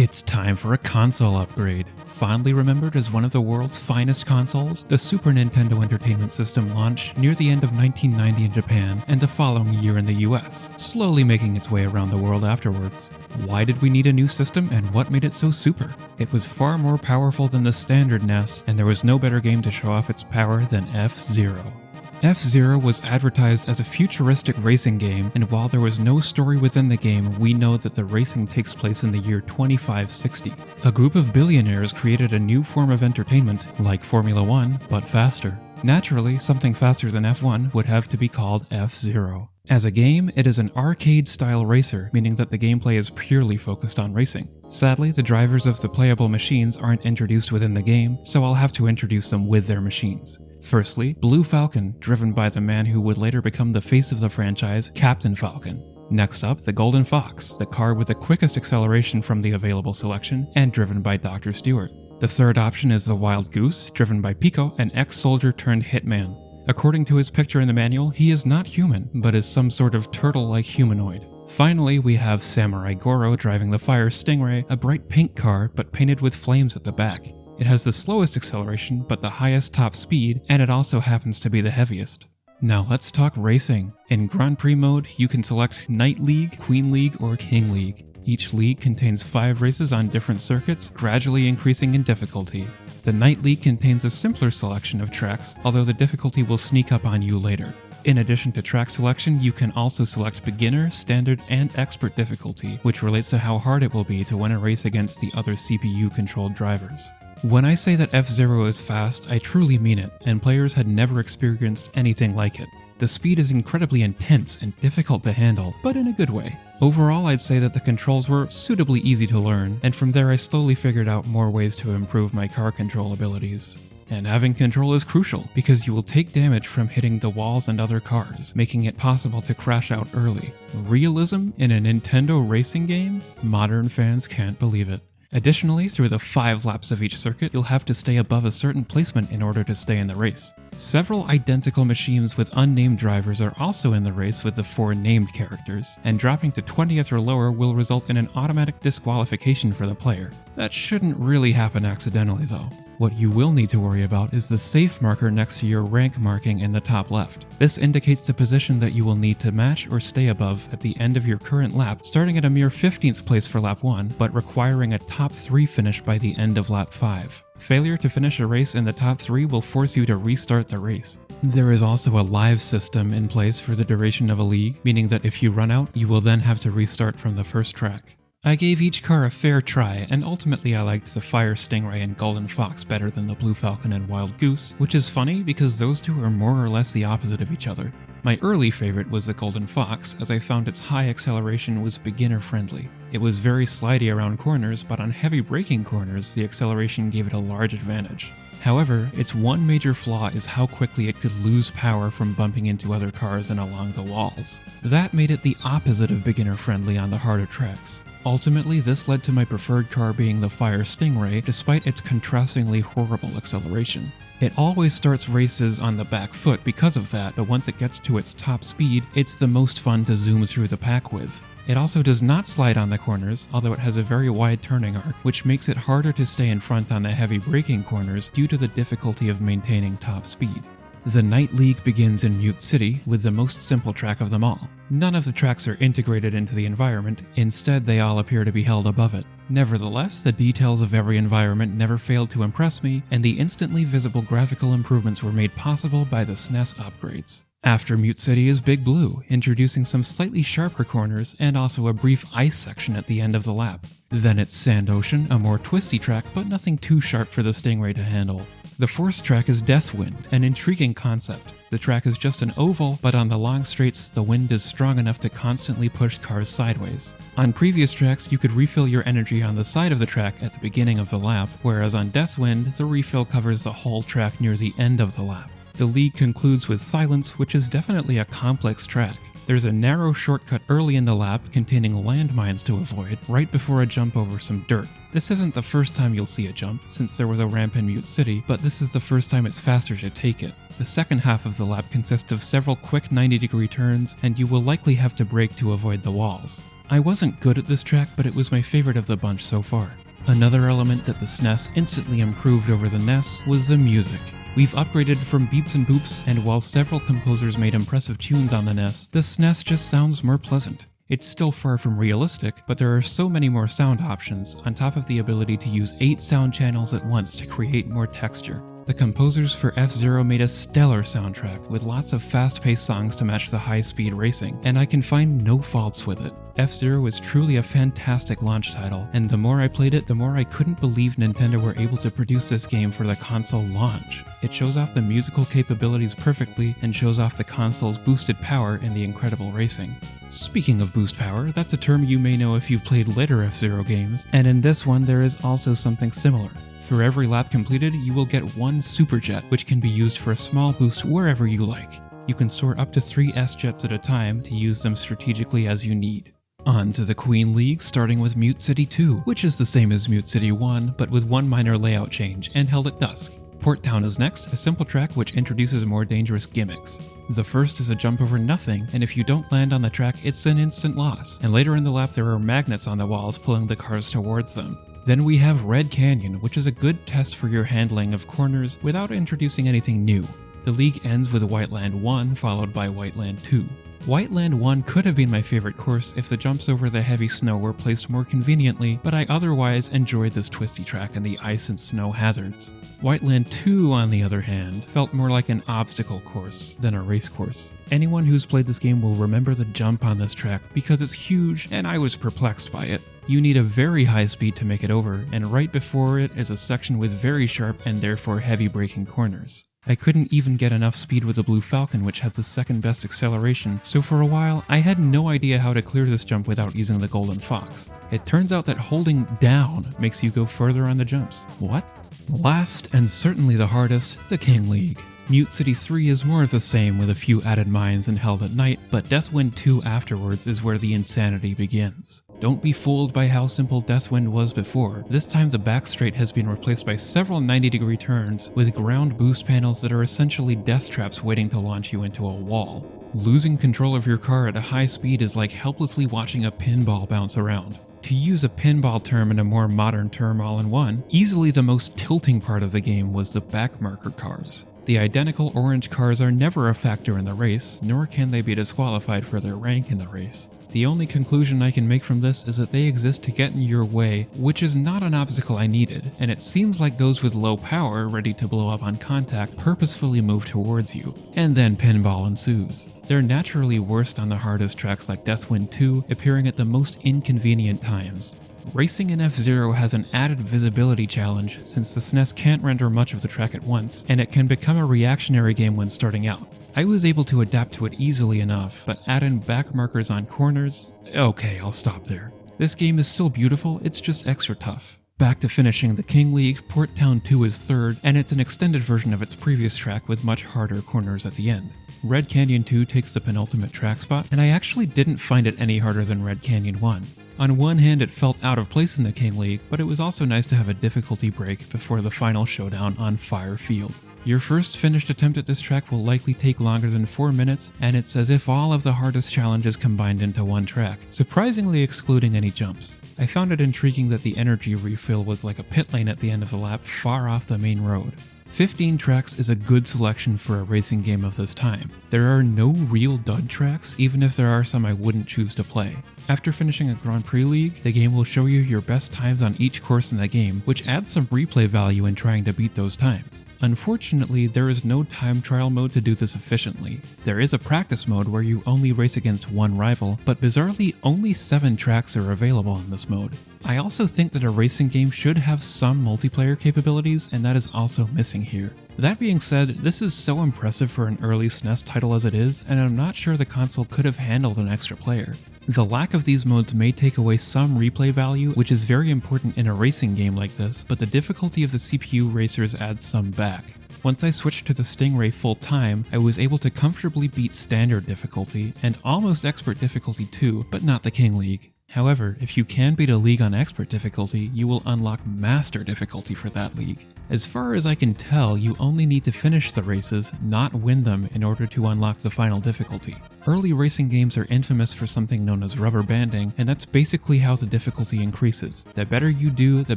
It's time for a console upgrade. Fondly remembered as one of the world's finest consoles, the Super Nintendo Entertainment System launched near the end of 1990 in Japan and the following year in the US, slowly making its way around the world afterwards. Why did we need a new system and what made it so super? It was far more powerful than the standard NES, and there was no better game to show off its power than F-Zero. F-Zero was advertised as a futuristic racing game, and while there was no story within the game, we know that the racing takes place in the year 2560. A group of billionaires created a new form of entertainment, like Formula 1, but faster. Naturally, something faster than F1 would have to be called F-Zero. As a game, it is an arcade-style racer, meaning that the gameplay is purely focused on racing. Sadly, the drivers of the playable machines aren't introduced within the game, so I'll have to introduce them with their machines. Firstly, Blue Falcon, driven by the man who would later become the face of the franchise, Captain Falcon. Next up, the Golden Fox, the car with the quickest acceleration from the available selection, and driven by Dr. Stewart. The third option is the Wild Goose, driven by Pico, an ex-soldier turned hitman. According to his picture in the manual, he is not human, but is some sort of turtle-like humanoid. Finally, we have Samurai Goro driving the Fire Stingray, a bright pink car but painted with flames at the back. It has the slowest acceleration but the highest top speed, and it also happens to be the heaviest. Now let's talk racing. In Grand Prix mode, you can select Knight League, Queen League, or King League. Each league contains 5 races on different circuits, gradually increasing in difficulty. The Knight League contains a simpler selection of tracks, although the difficulty will sneak up on you later. In addition to track selection, you can also select beginner, standard, and expert difficulty, which relates to how hard it will be to win a race against the other CPU-controlled drivers. When I say that F-Zero is fast, I truly mean it, and players had never experienced anything like it. The speed is incredibly intense and difficult to handle, but in a good way. Overall, I'd say that the controls were suitably easy to learn, and from there I slowly figured out more ways to improve my car control abilities. And having control is crucial, because you will take damage from hitting the walls and other cars, making it possible to crash out early. Realism in a Nintendo racing game? Modern fans can't believe it. Additionally, through the 5 laps of each circuit, you'll have to stay above a certain placement in order to stay in the race. Several identical machines with unnamed drivers are also in the race with the 4 named characters, and dropping to 20th or lower will result in an automatic disqualification for the player. That shouldn't really happen accidentally though. What you will need to worry about is the safe marker next to your rank marking in the top left. This indicates the position that you will need to match or stay above at the end of your current lap, starting at a mere 15th place for lap 1, but requiring a top 3 finish by the end of lap 5. Failure to finish a race in the top 3 will force you to restart the race. There is also a live system in place for the duration of a league, meaning that if you run out, you will then have to restart from the first track. I gave each car a fair try, and ultimately I liked the Fire Stingray and Golden Fox better than the Blue Falcon and Wild Goose, which is funny because those two are more or less the opposite of each other. My early favorite was the Golden Fox, as I found its high acceleration was beginner-friendly. It was very slidey around corners, but on heavy braking corners, the acceleration gave it a large advantage. However, its one major flaw is how quickly it could lose power from bumping into other cars and along the walls. That made it the opposite of beginner-friendly on the harder tracks. Ultimately, this led to my preferred car being the Fire Stingray, despite its contrastingly horrible acceleration. It always starts races on the back foot because of that, but once it gets to its top speed, it's the most fun to zoom through the pack with. It also does not slide on the corners, although it has a very wide turning arc, which makes it harder to stay in front on the heavy braking corners due to the difficulty of maintaining top speed. The Knight League begins in Mute City with the most simple track of them all. None of the tracks are integrated into the environment, instead they all appear to be held above it. Nevertheless, the details of every environment never failed to impress me, and the instantly visible graphical improvements were made possible by the SNES upgrades. After Mute City is Big Blue, introducing some slightly sharper corners and also a brief ice section at the end of the lap. Then it's Sand Ocean, a more twisty track but nothing too sharp for the Stingray to handle. The fourth track is Deathwind, an intriguing concept. The track is just an oval, but on the long straights, the wind is strong enough to constantly push cars sideways. On previous tracks, you could refill your energy on the side of the track at the beginning of the lap, whereas on Deathwind, the refill covers the whole track near the end of the lap. The league concludes with Silence, which is definitely a complex track. There's a narrow shortcut early in the lap containing landmines to avoid, right before a jump over some dirt. This isn't the first time you'll see a jump, since there was a ramp in Mute City, but this is the first time it's faster to take it. The second half of the lap consists of several quick 90-degree turns, and you will likely have to brake to avoid the walls. I wasn't good at this track, but it was my favorite of the bunch so far. Another element that the SNES instantly improved over the NES was the music. We've upgraded from beeps and boops, and while several composers made impressive tunes on the NES, the SNES just sounds more pleasant. It's still far from realistic, but there are so many more sound options, on top of the ability to use 8 sound channels at once to create more texture. The composers for F-Zero made a stellar soundtrack with lots of fast-paced songs to match the high-speed racing, and I can find no faults with it. F-Zero is truly a fantastic launch title, and the more I played it, the more I couldn't believe Nintendo were able to produce this game for the console launch. It shows off the musical capabilities perfectly and shows off the console's boosted power in the incredible racing. Speaking of boost power, that's a term you may know if you've played later F-Zero games, and in this one there is also something similar. For every lap completed, you will get 1 Super Jet, which can be used for a small boost wherever you like. You can store up to 3 S-Jets at a time to use them strategically as you need. On to the Queen League, starting with Mute City 2, which is the same as Mute City 1, but with one minor layout change, and held at dusk. Port Town is next, a simple track which introduces more dangerous gimmicks. The first is a jump over nothing, and if you don't land on the track, it's an instant loss, and later in the lap there are magnets on the walls pulling the cars towards them. Then we have Red Canyon, which is a good test for your handling of corners without introducing anything new. The league ends with Whiteland 1, followed by Whiteland 2. Whiteland 1 could have been my favorite course if the jumps over the heavy snow were placed more conveniently, but I otherwise enjoyed this twisty track and the ice and snow hazards. Whiteland 2, on the other hand, felt more like an obstacle course than a race course. Anyone who's played this game will remember the jump on this track because it's huge and I was perplexed by it. You need a very high speed to make it over, and right before it is a section with very sharp and therefore heavy braking corners. I couldn't even get enough speed with the Blue Falcon, which has the second best acceleration, so for a while I had no idea how to clear this jump without using the Golden Fox. It turns out that holding down makes you go further on the jumps. What? Last, and certainly the hardest, the King League. Mute City 3 is more of the same with a few added mines and held at night, but Deathwind 2 afterwards is where the insanity begins. Don't be fooled by how simple Deathwind was before. This time the back straight has been replaced by several 90-degree turns with ground boost panels that are essentially death traps waiting to launch you into a wall. Losing control of your car at a high speed is like helplessly watching a pinball bounce around. To use a pinball term and a more modern term all in one, easily the most tilting part of the game was the backmarker cars. The identical orange cars are never a factor in the race, nor can they be disqualified for their rank in the race. The only conclusion I can make from this is that they exist to get in your way, which is not an obstacle I needed, and it seems like those with low power ready to blow up on contact purposefully move towards you, and then pinball ensues. They're naturally worst on the hardest tracks like Deathwind 2, appearing at the most inconvenient times. Racing in F-Zero has an added visibility challenge since the SNES can't render much of the track at once, and it can become a reactionary game when starting out. I was able to adapt to it easily enough, but add in back markers on corners? Okay, I'll stop there. This game is still beautiful, it's just extra tough. Back to finishing the King League, Port Town 2 is third, and it's an extended version of its previous track with much harder corners at the end. Red Canyon 2 takes the penultimate track spot, and I actually didn't find it any harder than Red Canyon 1. On one hand, it felt out of place in the King League, but it was also nice to have a difficulty break before the final showdown on Fire Field. Your first finished attempt at this track will likely take longer than 4 minutes, and it's as if all of the hardest challenges combined into one track, surprisingly excluding any jumps. I found it intriguing that the energy refill was like a pit lane at the end of the lap far off the main road. 15 tracks is a good selection for a racing game of this time. There are no real dud tracks, even if there are some I wouldn't choose to play. After finishing a Grand Prix League, the game will show you your best times on each course in the game, which adds some replay value in trying to beat those times. Unfortunately, there is no time trial mode to do this efficiently. There is a practice mode where you only race against one rival, but bizarrely only 7 tracks are available in this mode. I also think that a racing game should have some multiplayer capabilities, and that is also missing here. That being said, this is so impressive for an early SNES title as it is, and I'm not sure the console could have handled an extra player. The lack of these modes may take away some replay value, which is very important in a racing game like this, but the difficulty of the CPU racers adds some back. Once I switched to the Stingray full time, I was able to comfortably beat standard difficulty, and almost expert difficulty too, but not the King League. However, if you can beat a league on expert difficulty, you will unlock master difficulty for that league. As far as I can tell, you only need to finish the races, not win them, in order to unlock the final difficulty. Early racing games are infamous for something known as rubber banding, and that's basically how the difficulty increases. The better you do, the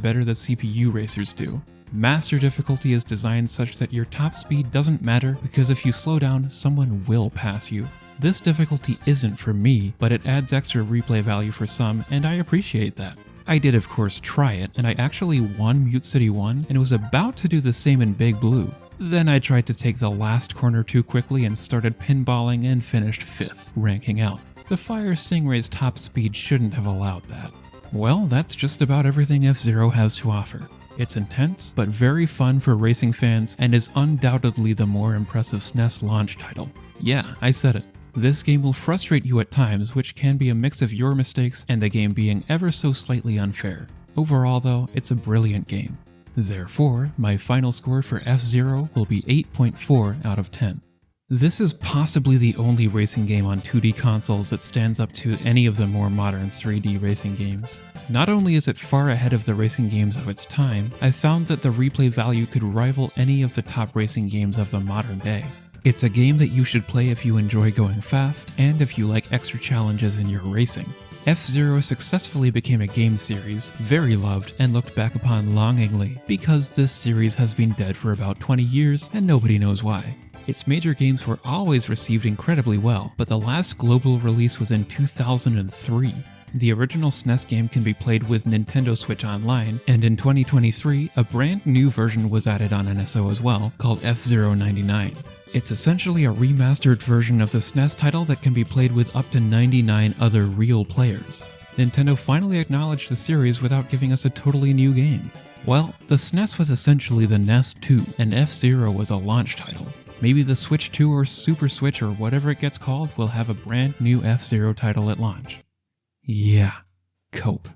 better the CPU racers do. Master difficulty is designed such that your top speed doesn't matter, because if you slow down, someone will pass you. This difficulty isn't for me, but it adds extra replay value for some, and I appreciate that. I did of course try it, and I actually won Mute City 1 and was about to do the same in Big Blue. Then I tried to take the last corner too quickly and started pinballing and finished 5th, ranking out. The Fire Stingray's top speed shouldn't have allowed that. Well, that's just about everything F-Zero has to offer. It's intense, but very fun for racing fans, and is undoubtedly the more impressive SNES launch title. Yeah, I said it. This game will frustrate you at times, which can be a mix of your mistakes and the game being ever so slightly unfair. Overall though, it's a brilliant game. Therefore, my final score for F-Zero will be 8.4 out of 10. This is possibly the only racing game on 2D consoles that stands up to any of the more modern 3D racing games. Not only is it far ahead of the racing games of its time, I found that the replay value could rival any of the top racing games of the modern day. It's a game that you should play if you enjoy going fast and if you like extra challenges in your racing. F-Zero successfully became a game series, very loved and looked back upon longingly, because this series has been dead for about 20 years and nobody knows why. Its major games were always received incredibly well, but the last global release was in 2003. The original SNES game can be played with Nintendo Switch Online, and in 2023, a brand new version was added on NSO as well, called F-Zero 99. It's essentially a remastered version of the SNES title that can be played with up to 99 other real players. Nintendo finally acknowledged the series without giving us a totally new game. Well, the SNES was essentially the NES 2, and F-Zero was a launch title. Maybe the Switch 2 or Super Switch or whatever it gets called will have a brand new F-Zero title at launch. Yeah, cope.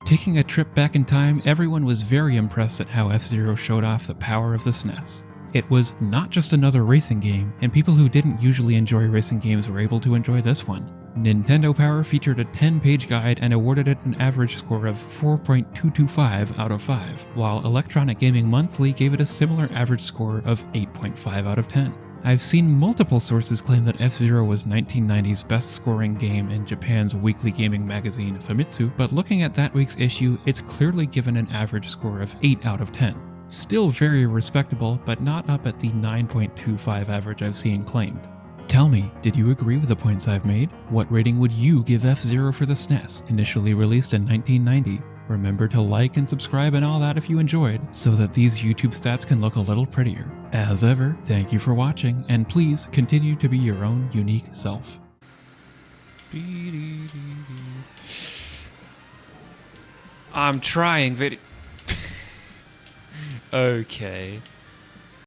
Taking a trip back in time, everyone was very impressed at how F-Zero showed off the power of the SNES. It was not just another racing game, and people who didn't usually enjoy racing games were able to enjoy this one. Nintendo Power featured a 10-page guide and awarded it an average score of 4.225 out of 5, while Electronic Gaming Monthly gave it a similar average score of 8.5 out of 10. I've seen multiple sources claim that F-Zero was 1990's best scoring game in Japan's weekly gaming magazine Famitsu, but looking at that week's issue, it's clearly given an average score of 8 out of 10. Still very respectable, but not up at the 9.25 average I've seen claimed. Tell me, did you agree with the points I've made? What rating would you give F-Zero for the SNES, initially released in 1990? Remember to like and subscribe and all that if you enjoyed, so that these YouTube stats can look a little prettier. As ever, thank you for watching, and please continue to be your own unique self. I'm trying, video. Okay.